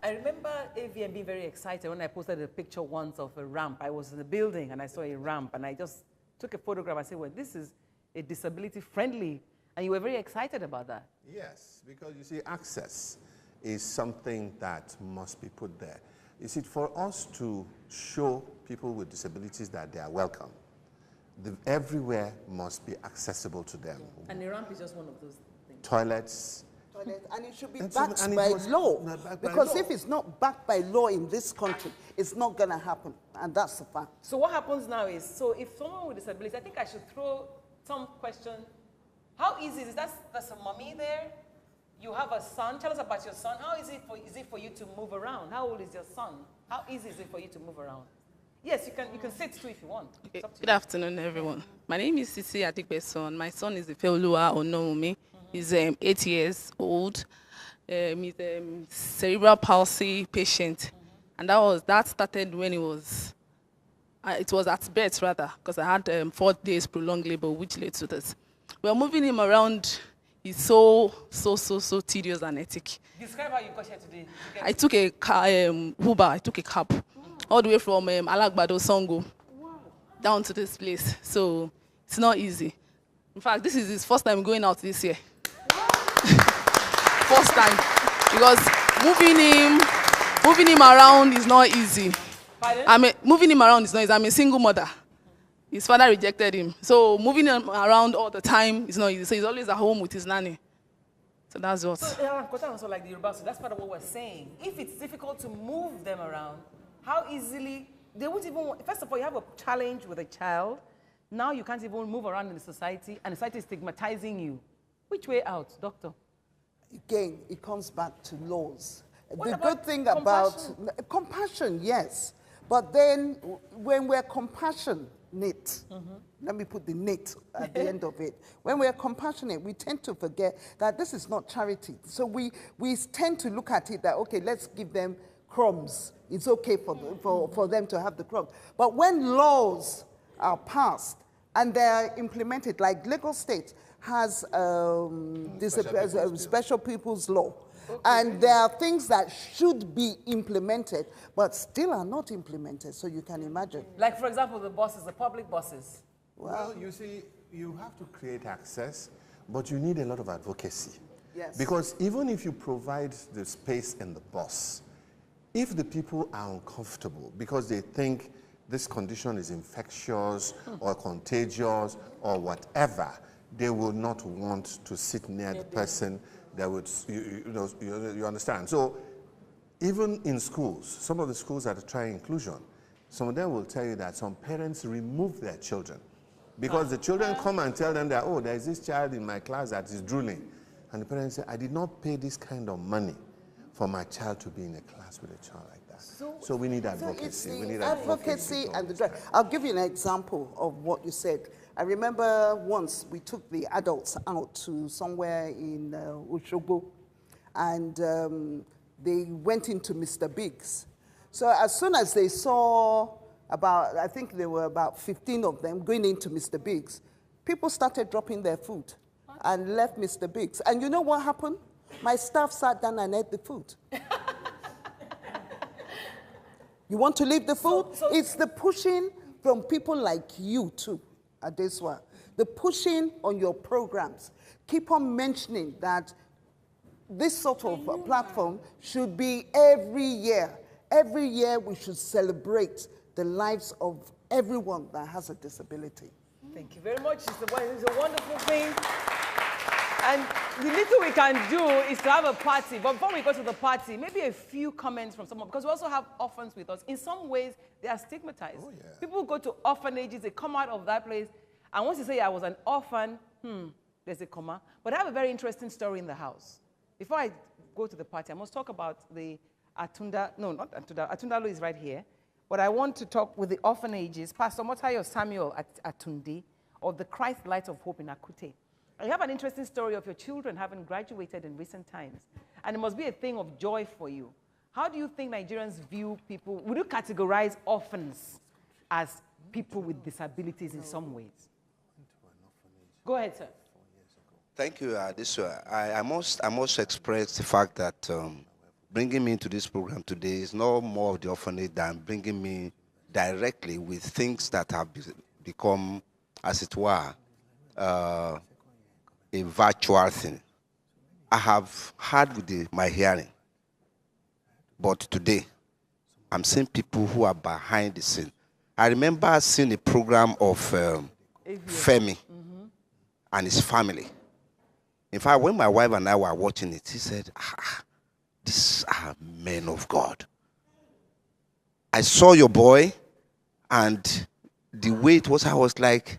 I remember AVM being very excited when I posted a picture once of a ramp. I was in the building and I saw a ramp and I just took a photograph. I said, well, this is a disability friendly. And you were very excited about that. Yes, because you see, access is something that must be put there. You see, for us to show people with disabilities that they are welcome, everywhere must be accessible to them. And the ramp is just one of those things. Toilets. And it should be backed by law. Because if it's not backed by law in this country, it's not going to happen. And that's the fact. So what happens now is, so if someone with disability, I think I should throw some question. How easy is it? That's a mommy there. You have a son. Tell us about your son. How easy is it for you to move around? How old is your son? How easy is it for you to move around? Yes, you can sit too if you want. Okay. Good afternoon, everyone. My name is Esition. My son is Ifeoluwa Onomumi. He's 8 years old. He's a cerebral palsy patient. And that started when it was at birth, rather, because I had 4 days prolonged labor, which led to this. We're moving him around. He's so tedious and hectic. Describe how you got here today. I took a Uber. I took a cab all the way from Alagbado Songo down to this place. So it's not easy. In fact, this is his first time going out this year. First time, because moving him around is not easy. Moving him around is not easy. I'm a single mother. His father rejected him, so moving him around all the time is not easy. So he's always at home with his nanny. So that's what. So also like the Yoruba, so that's part of what we're saying. If it's difficult to move them around, how easily they won't even. First of all, you have a challenge with a child. Now you can't even move around in the society, and the society is stigmatizing you. Which way out, doctor? Again, it comes back to laws. What the about good thing compassion? about compassion, yes. But then when we're compassionate, let me put the knit at the end of it. When we're compassionate, we tend to forget that this is not charity. So we tend to look at it that, okay, let's give them crumbs. It's okay for them to have the crumbs. But when laws are passed and they're implemented, like Lagos State has special people's law. Okay. And there are things that should be implemented, but still are not implemented, so you can imagine. Like, for example, the buses, the public buses. Well, you see, you have to create access, but you need a lot of advocacy. Yes. Because even if you provide the space in the bus, if the people are uncomfortable because they think this condition is infectious or contagious or whatever, they will not want to sit near the person that would, you understand. So even in schools, some of the schools that try inclusion, some of them will tell you that some parents remove their children because the children come and tell them that, oh, there is this child in my class that is drooling. And the parents say, I did not pay this kind of money for my child to be in a class with a child like that. So we need advocacy. So we need advocacy and the drive. I'll give you an example of what you said. I remember once we took the adults out to somewhere in Oshogbo, and they went into Mr. Biggs. So as soon as they saw I think there were about 15 of them going into Mr. Biggs, people started dropping their food and left Mr. Biggs. And you know what happened? My staff sat down and ate the food. You want to leave the food? It's the pushing from people like you too, Adesuwa. The pushing on your programs. Keep on mentioning that this sort of platform should be every year. Every year we should celebrate the lives of everyone that has a disability. Thank you very much. It's a wonderful thing. And the little we can do is to have a party. But before we go to the party, maybe a few comments from someone, because we also have orphans with us. In some ways, they are stigmatized. Oh, yeah. People go to orphanages, they come out of that place, and once you say, I was an orphan, there's a comma. But I have a very interesting story in the house. Before I go to the party, I must talk about the Atunda, no, not Atunda, Atundalo is right here. But I want to talk with the orphanages, Pastor Motayo Samuel Atundi, of the Christ Light of Hope in Akute. You have an interesting story of your children having graduated in recent times. And it must be a thing of joy for you. How do you think Nigerians view people? Would you categorize orphans as people with disabilities in some ways? Go ahead, sir. 4 years ago. Thank you, Adesuwa. I must express the fact that bringing me into this program today is no more of the orphanage than bringing me directly with things that have become, as it were, a virtual thing. I have heard with my hearing, but today I'm seeing people who are behind the scene. I remember seeing a program of Femi and his family. In fact, when my wife and I were watching it, he said, these are men of God. I saw your boy, and the way it was, I was like,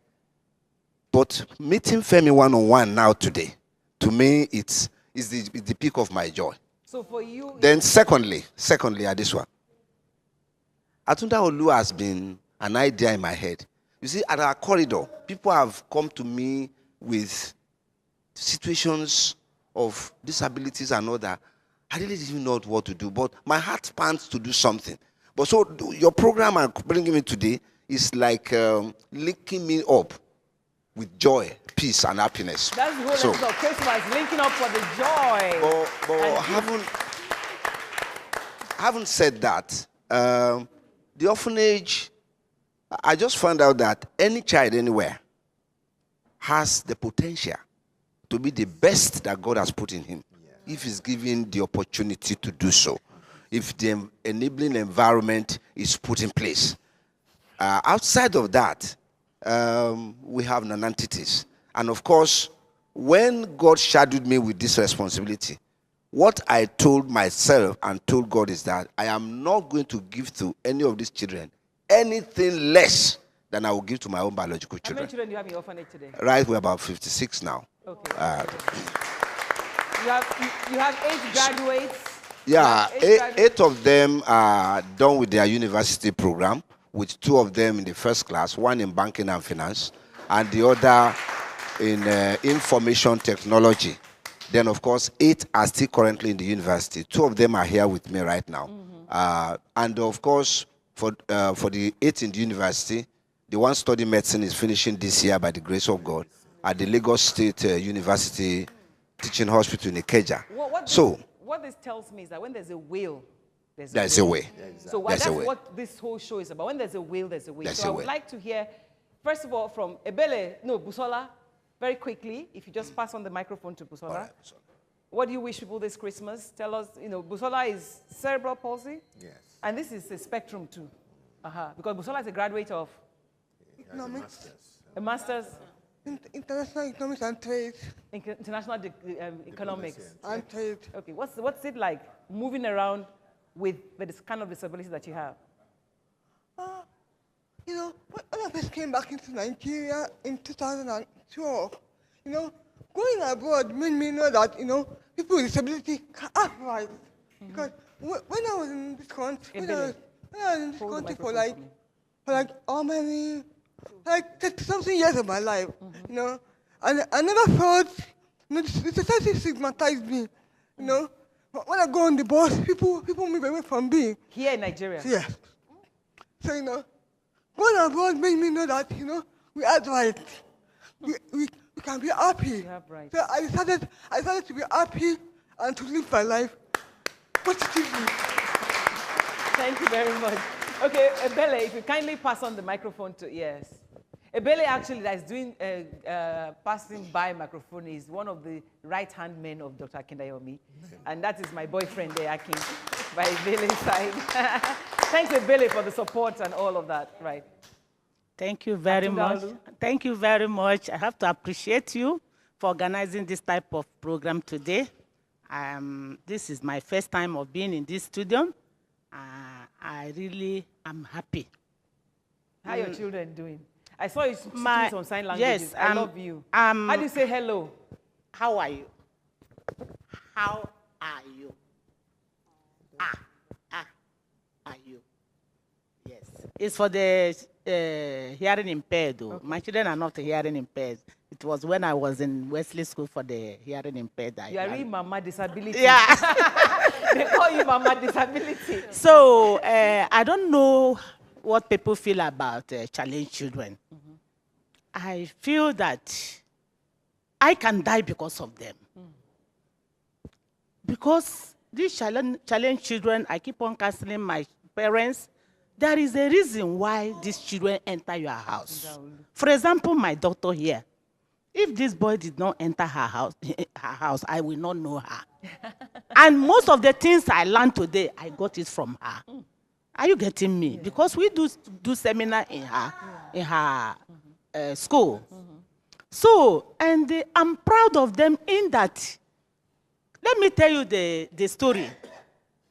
but meeting Femi one-on-one now today, to me, it's the peak of my joy. So for you... Then secondly, Adesuwa, Atunda Olu has been an idea in my head. You see, at our corridor, people have come to me with situations of disabilities and all that. I really didn't know what to do, but my heart pants to do something. But so your program and bringing me today is like linking me up with joy, peace, and happiness. That's the whole essence of Christmas, linking up for the joy. But having said that, the orphanage, I just found out that any child anywhere has the potential to be the best that God has put in him, if he's given the opportunity to do so, if the enabling environment is put in place. Outside of that, we have non-entities. And of course, when God shadowed me with this responsibility, what I told myself and told God is that I am not going to give to any of these children anything less than I will give to my own biological children. How many children do you have in your orphanage today? Right, we're about 56 now. Okay. You have 8 graduates. Yeah, eight of them are done with their university program, with 2 of them in the first class, 1 in banking and finance, and the other in information technology. Then, of course, 8 are still currently in the university. 2 of them are here with me right now. And, of course, for the 8 in the university, the one studying medicine is finishing this year by the grace of God at the Lagos State University Teaching Hospital in Ikeja. What this tells me is that when there's a will, there's a way. So that's what this whole show is about. When there's a will, there's a way. So I would like to hear, first of all, from Busola, very quickly, if you just pass on the microphone to Busola. Right. What do you wish people this Christmas? Tell us, Busola is cerebral palsy. Yes. And this is a spectrum too. Because Busola is a graduate of Economics. a master's International Economics and Trade. International Economics. And Trade. Okay, what's it like moving around with this kind of disability that you have? When I first came back into Nigeria in 2012, going abroad made me know that, people with disability can act right. Because when I was in this country, for like how many, like 30-something years of my life, and I never thought, the society stigmatized me, When I go on the bus, people move away from me. Here in Nigeria? Yes. So, going abroad made me know that, we are right. We can be happy. You have right. So I decided to be happy and to live my life positively. Thank you very much. Okay, Ebele, if you kindly pass on the microphone to, yes. Ebele actually that is doing, passing by microphone is one of the right-hand men of Dr. Akindayomi. And that is my boyfriend there, Akin, by Ebele's side. Thanks, Ebele, for the support and all of that, right? Thank you very much. Thank you very much. I have to appreciate you for organizing this type of program today. This is my first time of being in this studio. I really am happy. How are your children doing? I saw you speaking some sign languages. Yes, I love you. How do you say hello? How are you? How are you? Are you? Yes. It's for the hearing impaired, though. Okay. My children are not hearing impaired. It was when I was in Wesley School for the hearing impaired. You are really Mama Disability. Yeah. They call you Mama Disability. So I don't know what people feel about challenged children. I feel that I can die because of them. Because these challenged children, I keep on counseling my parents, there is a reason why these children enter your house. For example, my daughter here, if this boy did not enter her house, I will not know her. And most of the things I learned today, I got it from her. Are you getting me? Because we do seminar in her school. So, and I'm proud of them in that. Let me tell you the story.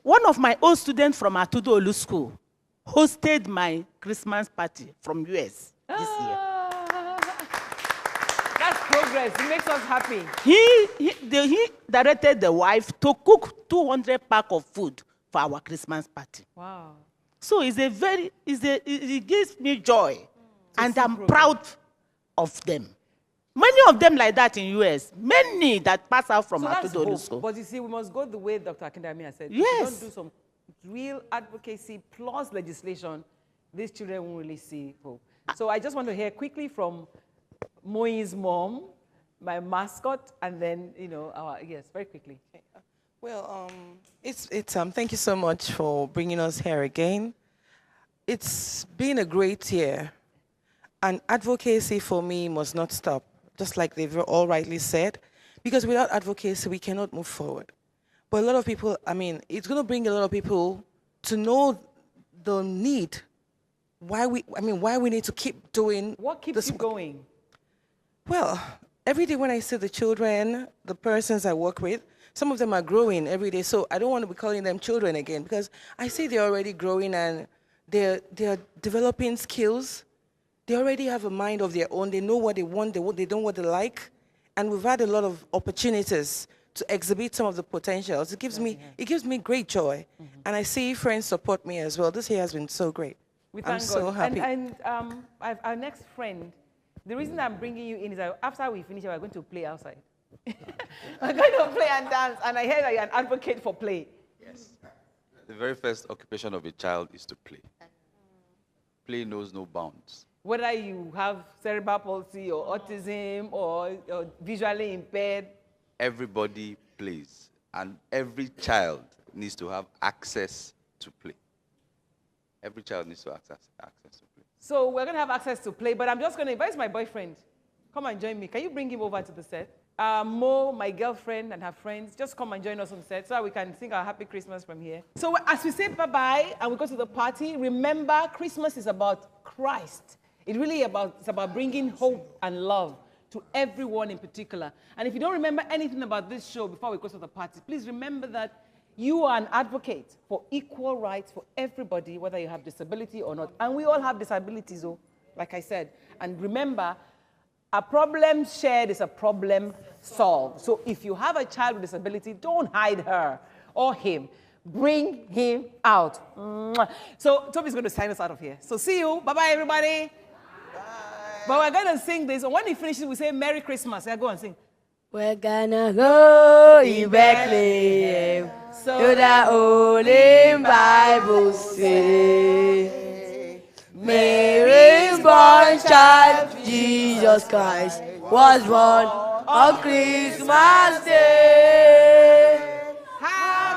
One of my old students from Atudo Olu School hosted my Christmas party from US this year. That's progress. It makes us happy. He directed the wife to cook 200 pack of food for our Christmas party. Wow. So it gives me joy, and I'm proud of them. Many of them like that in US. Many that pass out from Atudo Olu School. But you see, we must go the way Dr. Akindami has said. Yes. If we don't do some real advocacy plus legislation, these children won't really see hope. So I just want to hear quickly from Moi's mom, my mascot, and then, yes, very quickly. Well, thank you so much for bringing us here again. It's been a great year, and advocacy for me must not stop, just like they've all rightly said, because without advocacy, we cannot move forward. But a lot of people, it's going to bring a lot of people to know the need, why we need to keep doing. What keeps you going? Well, every day when I see the children, the persons I work with, some of them are growing every day, so I don't want to be calling them children again, because I see they're already growing and they're developing skills. They already have a mind of their own. They know what they want, they know what they like, and we've had a lot of opportunities to exhibit some of the potentials. It gives me great joy, and I see friends support me as well. This year has been so great. I'm so happy. And our next friend, the reason I'm bringing you in is that after we finish, we're going to play outside. We're going to play and dance, and I hear that you're an advocate for play. Yes. The very first occupation of a child is to play. Play knows no bounds. Whether you have cerebral palsy or autism or visually impaired. Everybody plays, and every child needs to have access to play. Every child needs to have access to play. So we're going to have access to play, but I'm just going to invite my boyfriend. Come and join me. Can you bring him over to the set? Mo, my girlfriend, and her friends, just come and join us on set so that we can sing our Happy Christmas from here. So as we say bye-bye and we go to the party, remember Christmas is about Christ. It's about bringing hope and love to everyone in particular. And if you don't remember anything about this show before we go to the party, please remember that you are an advocate for equal rights for everybody, whether you have disability or not. And we all have disabilities, like I said. And remember, a problem shared is a problem solved. So if you have a child with disability, don't hide her or him. Bring him out. So Toby's going to sign us out of here. So see you. Bye-bye, everybody. But we're going to sing this. And when he finishes, we say Merry Christmas. Yeah, go and sing. We're gonna go in Bethlehem, so the Holy Bible says, Mary's born child, Jesus Christ, was born on Christmas Day.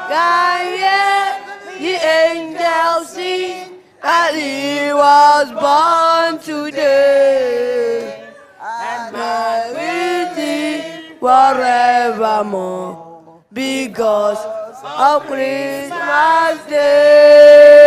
Can the angels sing that he was born today? And Mary did forevermore because of Christmas Day.